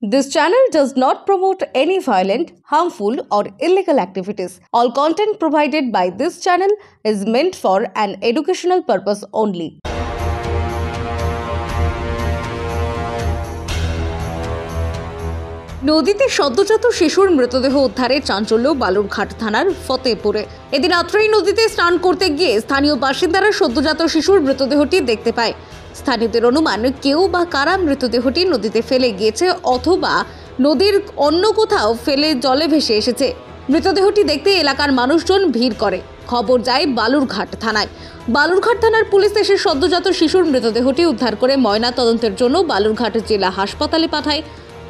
This channel does not promote any violent, harmful, or illegal activities. All content provided by this channel is meant for an educational purpose only. নদীতে সদ্যজাত শিশুর মৃতদেহ উদ্ধারে চাঞ্চল্য বালুরঘাট থানার ফতেপুরে। এদিন রাত্রেই নদীতে স্নান করতে গিয়ে স্থানীয় বাসিন্দারা সদ্যজাত শিশুর মৃতদেহটি দেখতে পায়। স্থানীয়দের অনুমান কেউ বা কারা মৃতদেহটি নদীতে ফেলে গিয়েছে অথবা নদীর অন্য কোথাও ফেলে জলে ভেসে এসেছে। মৃতদেহটি দেখতে এলাকার মানুষজন ভিড় করে। খবর যায় বালুরঘাট থানায়। বালুরঘাট থানার পুলিশ এসে সদ্যজাত শিশুর মৃতদেহটি উদ্ধার করে ময়না তদন্তের জন্য বালুরঘাট জেলা হাসপাতালে পাঠায়।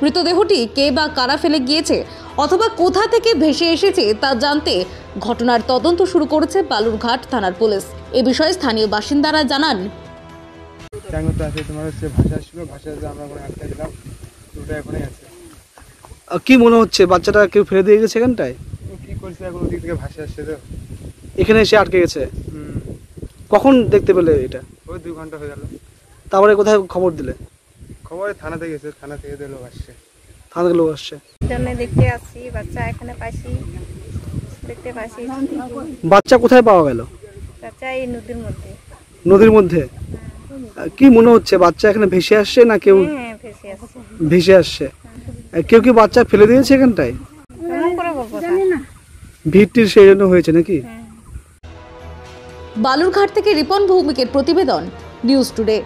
মৃতদেহটি কে বা কারা ফেলে গিয়েছে অথবা কোথা থেকে ভেসে এসেছে তা জানতে ঘটনার তদন্ত শুরু করেছে বালুরঘাট থানার পুলিশ। এ বিষয়ে স্থানীয় বাসিন্দারা জানান, কি মনে হচ্ছে বাচ্চাটা কেউ ফেলে দিয়ে গেছে এখানটায়? কি করছে এখন ওদিক থেকে ভাসে আসছে তো এখানে এসে আটকে গেছে। কখন দেখতে পেলে এটা? ওই 2 ঘন্টা হয়ে গেল। তারপরে কোথায় খবর দিলে? খবরে থানাতে গেছে, থানা থেকে লোক আসছে। থানা থেকে লোক আসছে জন্য দেখতে আসছি, বাচ্চা এখানে পাইছি, দেখতে পাইছি। বাচ্চা কোথায় পাওয়া গেল? বাচ্চা এই নদীর মধ্যে। নদীর মধ্যে? কি মনে হচ্ছে বাচ্চা এখানে ভেসে আসছে না কেউ? হ্যাঁ, ভেসে আসছে। ভেসে আসছে। কেউ কি বাচ্চা ফেলে দিয়েছে এখানটায়? কেমন করে বলবো না, ভিড়টির সেই জন্য হয়েছে নাকি? বালুরঘাট থেকে রিপন ভৌমিকের প্রতিবেদন, নিউজ টুডে।